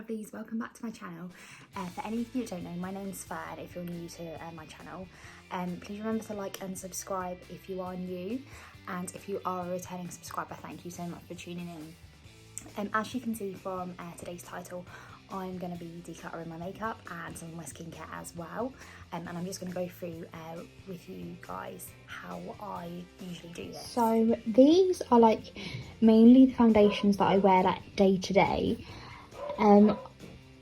lovelies, welcome back to my channel. For any of you that don't know, my name's Fern. If you're new to my channel, please remember to like and subscribe if you are new, and if you are a returning subscriber, thank you so much for tuning in. As you can see from today's title, I'm going to be decluttering my makeup and some of my skincare as well, and I'm just going to go through with you guys how I usually do this. So these are like mainly the foundations that I wear like day to day.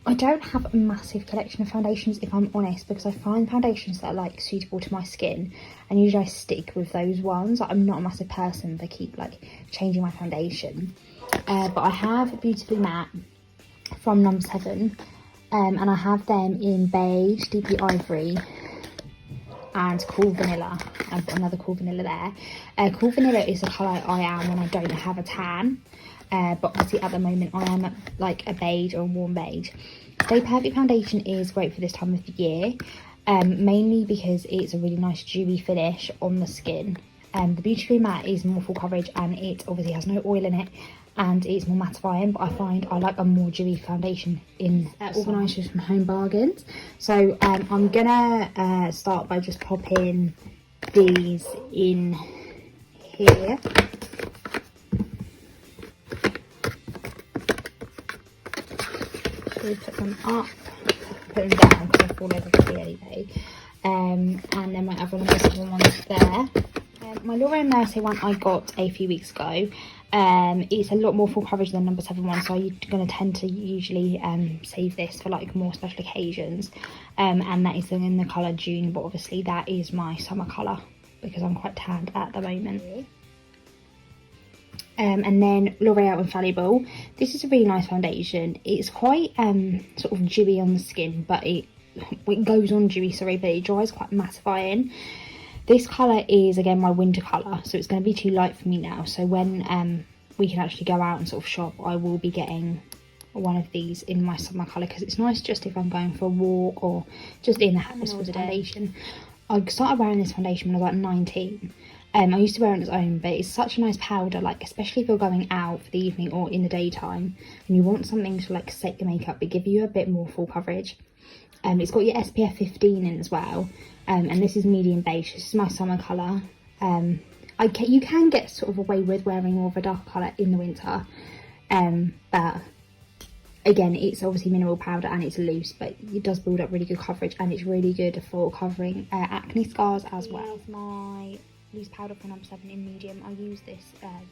I don't have a massive collection of foundations, if I'm honest, because I find foundations that are like suitable to my skin, and usually I stick with those ones. Like, I'm not a massive person to keep like changing my foundation, but I have Beautifully Matte from No. 7, and I have them in beige, deeply ivory, and Cool Vanilla. I've got another Cool Vanilla there. Cool Vanilla is the colour I am when I don't have a tan, but obviously at the moment I am like a beige or a warm beige. Stay Perfect foundation is great for this time of the year, mainly because it's a really nice dewy finish on the skin. The Beautifully Matte is more full coverage, and it obviously has no oil in it, and it's more mattifying, but I find I like a more dewy foundation in organisers from Home Bargains. So I'm gonna start by just popping these in here. So put them up, put them down because I fall over the anyway, and then my other one's there. My Laura Mercier one I got a few weeks ago. It's a lot more full coverage than No. 7 one, so you're going to tend to usually save this for like more special occasions, and that is in the colour June, but obviously that is my summer colour because I'm quite tanned at the moment. And then L'Oreal Infallible. This is a really nice foundation. It's quite sort of dewy on the skin, but it goes on dewy, sorry, but it dries quite mattifying. This colour is, again, my winter colour, so it's going to be too light for me now. So when we can actually go out and sort of shop, I will be getting one of these in my summer colour, because it's nice just if I'm going for a walk or just in the house with a foundation. I started wearing this foundation when I was like 19. I used to wear it on its own, but it's such a nice powder, like especially if you're going out for the evening or in the daytime and you want something to like set your makeup but give you a bit more full coverage. It's got your SPF 15 in as well, and this is medium beige. This is my summer colour. You can get sort of away with wearing more of a dark colour in the winter, but again, it's obviously mineral powder and it's loose, but it does build up really good coverage, and it's really good for covering acne scars as well. Here's my loose powder from No. 7 in medium. I use this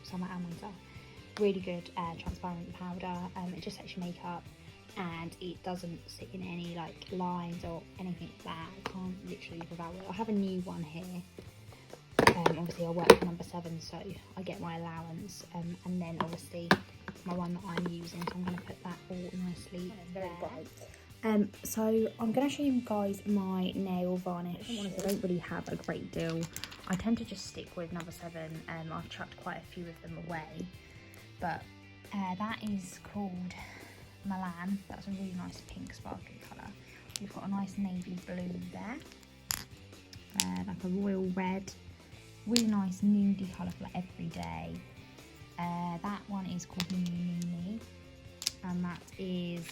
summer and winter. Really good transparent powder. It just sets your makeup, and it doesn't sit in any like lines or anything like that. I can't literally live without it. I have a new one here. Obviously I work for No. 7, so I get my allowance, and then obviously my one that I'm using, so I'm going to put that all nicely very bright. So I'm going to show you guys my nail varnish. I don't really have a great deal. I tend to just stick with No. 7. I've chucked quite a few of them away, but that is called Milan. That's a really nice pink sparkly colour. We've got a nice navy blue there, like a royal red, really nice nudie colour for like every day. That one is called Mini, and that is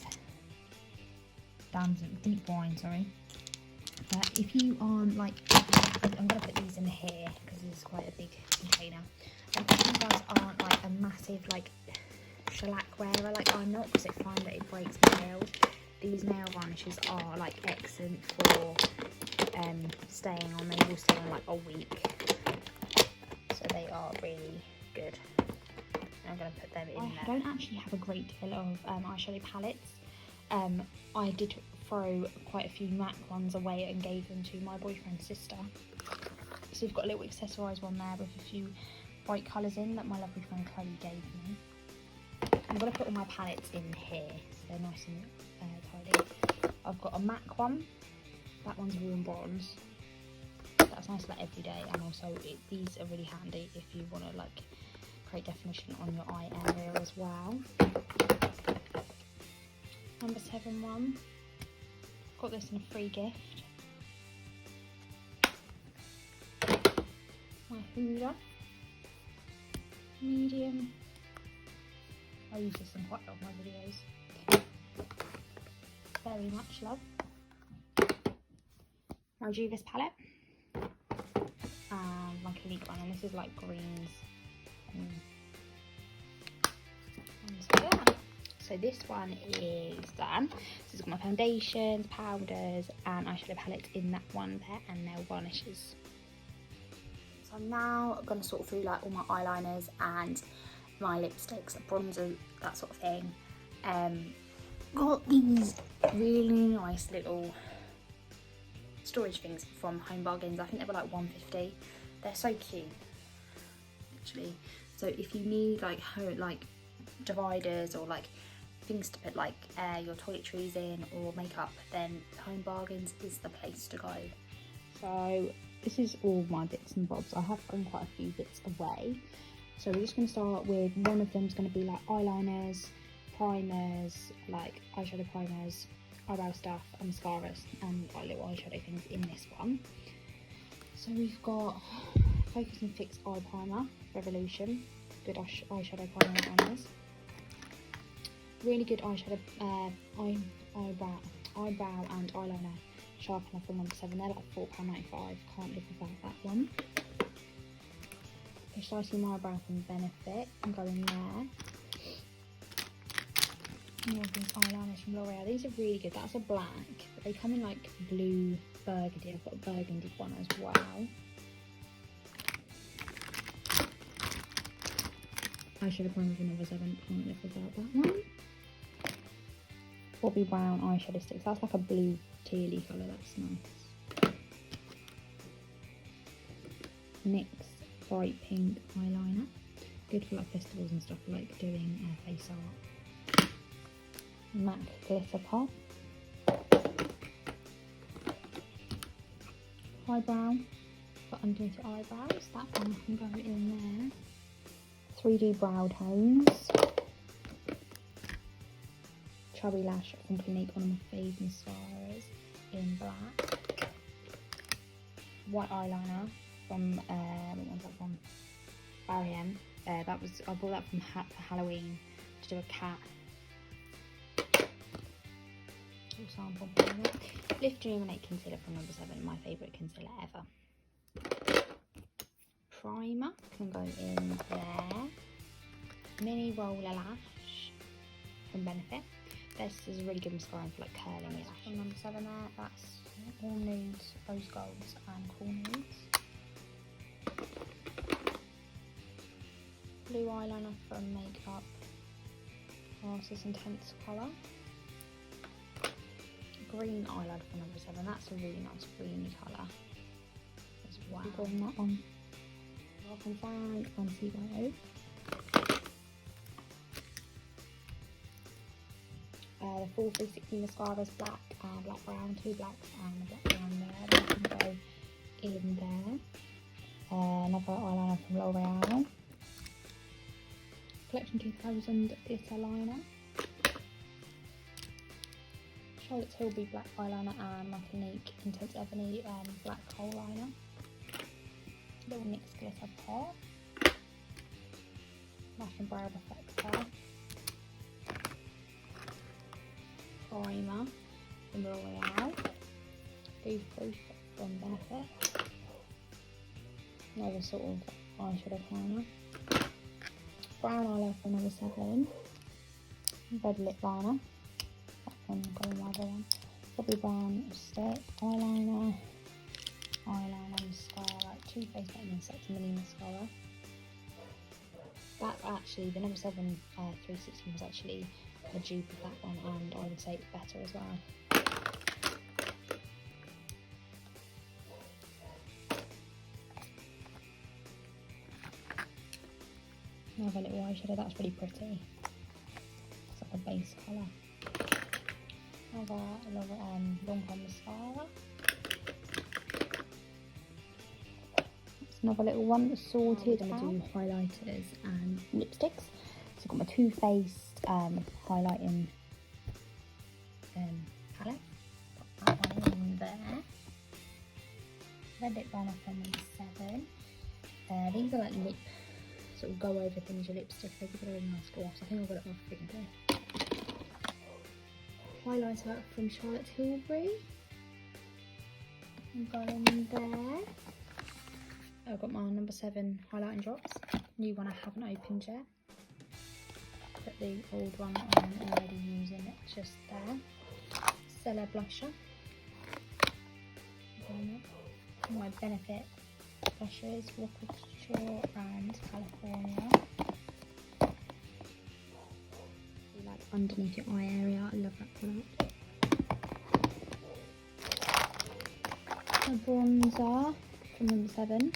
deep wine, sorry. But if you aren't like, I'm going to put these in here because this is quite a big container. And if you guys aren't like a massive like shellac wearer like I'm not, because I find that it breaks my nails, these nail varnishes are like excellent for staying on. They will stay on like a week, so they are really good. I'm going to put them in there. I don't actually have a great deal of eyeshadow palettes. I did throw quite a few MAC ones away and gave them to my boyfriend's sister. So we've got a little accessorised one there with a few bright colours in that my lovely friend Chloe gave me. I'm going to put all my palettes in here so they're nice and tidy. I've got a MAC one. That one's warm bronze. That's nice like every day, and also these are really handy if you want to like create definition on your eye area as well. No. 7 one. Got this in a free gift. My Huda. Medium. I use this in quite a lot of my videos. very much, love. My Juvis palette. And my Clinique one, and this is like greens. So yeah. So this one is done. So it's got my foundations, powders, and eyeshadow palette in that one there, and nail varnishes. So I'm now going to sort through like all my eyeliners and my lipsticks, bronzer, that sort of thing. Got these really nice little storage things from Home Bargains. I think they were like £1.50. They're so cute, literally. So if you need like dividers or like things to put like your toiletries in or makeup, then Home Bargains is the place to go. So this is all my bits and bobs. I have thrown quite a few bits away. So we're just going to start with, one of them is going to be like eyeliners, primers, like eyeshadow primers, eyebrow stuff, and mascaras, and like little eyeshadow things in this one. So we've got Focus and Fix Eye Primer, Revolution, good eyeshadow primer on this. Really good eyeshadow, eyebrow and eyeliner sharpener from No. 7. They're like £4.95. Can't live without that one. Precisely My Eyebrow from Benefit. I'm going there. More of these eyeliners from L'Oreal. These are really good. That's a black, but they come in like blue, burgundy. I've got a burgundy one as well. Eyeshadow primer from No. 7. Can't live without that one. Bobbi Brown eyeshadow sticks. That's like a blue tealy colour. That's nice. NYX bright pink eyeliner. Good for like festivals and stuff, like doing face art. MAC glitter pop. Eyebrow for underneath your eyebrows. That one can go in there. 3D brow tones. Chubby Lash from Clinique, one of my favourite mascaras, in black. White eyeliner from what one's that from? Barry M. I bought that from for Halloween to do a cat. Sample Lift Illuminate concealer from No. 7, my favourite concealer ever. Primer can go in there. Mini Roller Lash from Benefit. This is a really good mascara for like curling your lash. From No. 7 there. That's all nudes, rose golds, and cool nudes. Blue eyeliner from Makeup. Oh, this is intense colour. Green eyeliner from No. 7. That's a really nice greeny colour as well. Bring that on. Rock and Frank and CYO. The full 360 mascaras, black and black brown, 2 blacks and a black brown there. That can go in there. Another eyeliner from L'Oreal. Collection 2000 glitter liner. Charlotte Tilbury black eyeliner and my Clinique Intense Ebony black kohl liner. Little NYX glitter pot. Lash and brow reflector. Primer from L'Oreal. Goof Proof from Benefit. Another sort of eyeshadow primer. Brown eyeliner from No. 7. Red lip liner. That one going the other one. Bobbi Brown stick eyeliner. Eyeliner mascara, like Too Faced Vitamin Set Mini Mascara. That's actually the No. 7 360 was actually a dupe of that one, and I would say it's better as well. Another little eyeshadow, that's really pretty. It's like a base colour. Another Lancome mascara. It's another little one that's sorted. I'm going to do highlighters and lipsticks. So I've got my Too Faced highlighting palette. Got that one in there. Red lip liner from No. 7. These are like lip, sort of go over things, your lipstick. They give it a really nice gloss. I think I've got it off Fern Goody. highlighter from Charlotte Tilbury. I'm going there. I've got my number 7 highlighting drops. New one I haven't opened yet. Put the old one on already using it just there. Stellar blusher. My Benefit blushers, Rockshore and California. Like underneath your eye area, I love that product. A bronzer from number 7.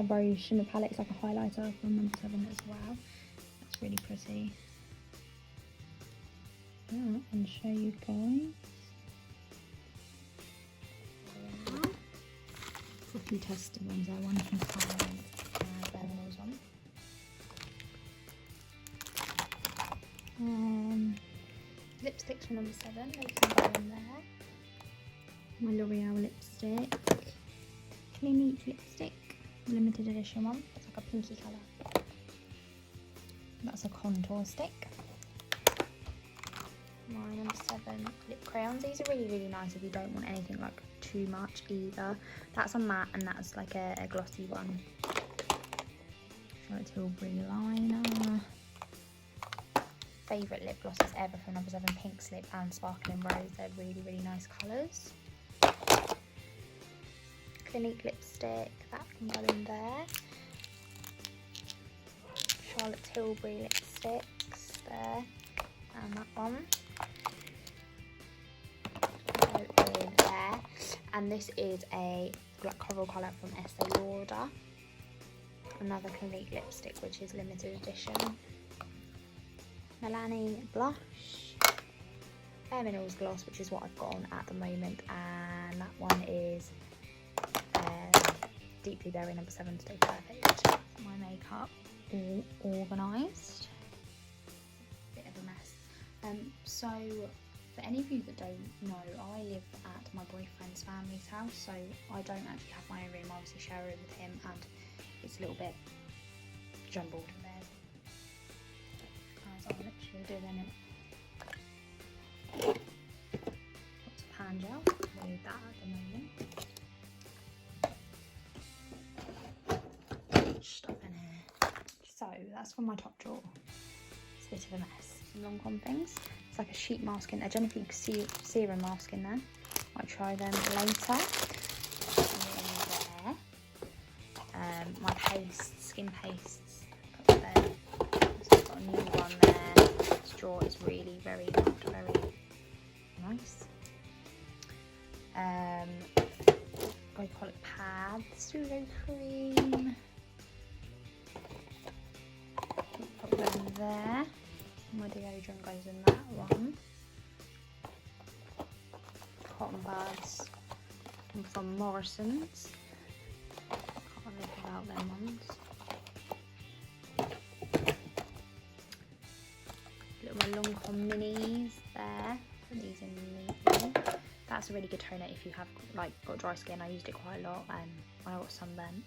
Rose Shimmer Palette, it's like a highlighter from number 7 as well. That's really pretty. And show you guys. A few tested ones there, one from Fern and Berlinals on. Lipsticks from number 7, they can go in there. My L'Oreal lipstick. Clinique lipstick, limited edition one. It's like a pinky colour. That's a contour stick. My number 7 lip crayons. These are really nice if you don't want anything like too much either. That's a matte and that's like a glossy one. Charlotte Tilbury liner. Favourite lip glosses ever from number 7, Pink Slip and Sparkling Rose. They're really nice colours. Clinique lipstick, that can go in there. Charlotte Tilbury lipsticks there, and that one go in there. And this is a black coral colour from Estee Lauder. Another Clinique lipstick, which is limited edition. Milani blush, Bare Minerals gloss, which is what I've got on at the moment, and that one is Deeply Berry number 7, Stay Perfect. My makeup all organised. Bit of a mess. So for any of you that don't know, I live at my boyfriend's family's house, so I don't actually have my own room. I obviously share a room with him, and it's a little bit jumbled in there. As I'm literally doing it. Lots of hand gel. We need that at the moment. Stuff in here. So that's from my top drawer. It's a bit of a mess. Some Lancome things. It's like a sheet mask in there. I don't know if you can see serum mask in there. Might try them later. In there. My pastes, skin pastes. Put there. So I've got a new one there. This drawer is really very nice. Glycolic pads, pseudo cream. Put them there. My deodorant goes in that one. Cotton buds from Morrison's. Can't live without them ones. Little Lancome minis there. Put these in neatly. That's a really good toner if you have like got dry skin. I used it quite a lot when I got sunburnt.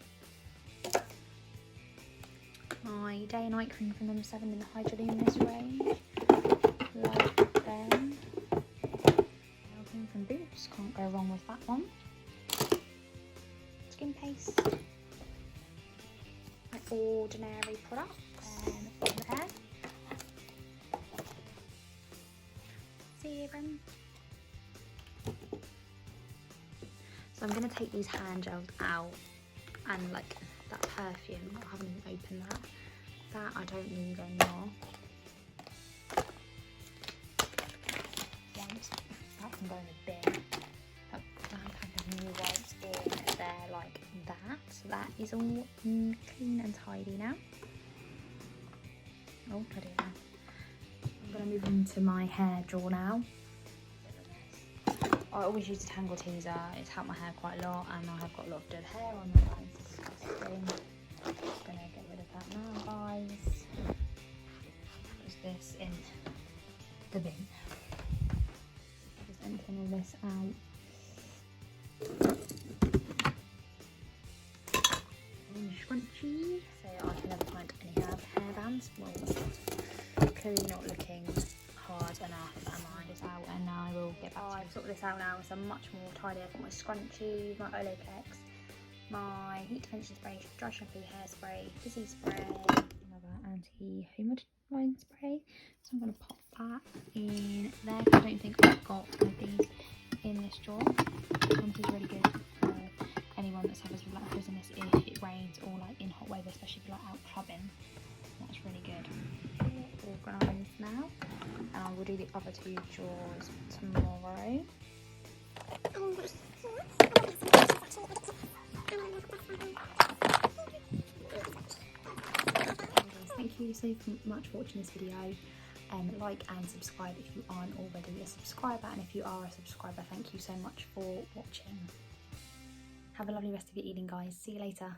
My day and night cream from number 7 in the Hydroluminous range. Love them. Nail cream from Boots. Can't go wrong with that one. Skin paste. My Ordinary products. There. Serum. So I'm going to take these hand gels out, and like that perfume, I haven't even opened that. That I don't need anymore. Wipes, that can go in the bin. That pack of new wipes in there like that. So that is all clean and tidy now. Oh, bloody hell. I'm going to move into my hair drawer now. I always use a tangle teaser. It's helped my hair quite a lot, and I have got a lot of dead hair on my hands. It's disgusting. I'm just gonna get rid of that now, guys. Put this in the bin. Just emptying all this out. Scrunchy. So I can never find any hair bands. Well, clearly not looking will get back to you. I've sorted this out now, so I'm much more tidy. I've got my scrunchies, my Olaplex, my heat prevention spray, dry shampoo, hairspray, disease spray, another anti-humid line spray. So I'm going to pop that in there. I don't think I've got one of these in this drawer. This is really good for anyone that suffers with like dizziness if it rains or like in hot weather, especially if you're like out clubbing. That's really good. Organised now, and I will do the other two drawers tomorrow. Thank you so much for watching this video. Like and subscribe if you aren't already a subscriber, and if you are a subscriber, thank you so much for watching. Have a lovely rest of your evening, guys. See you later.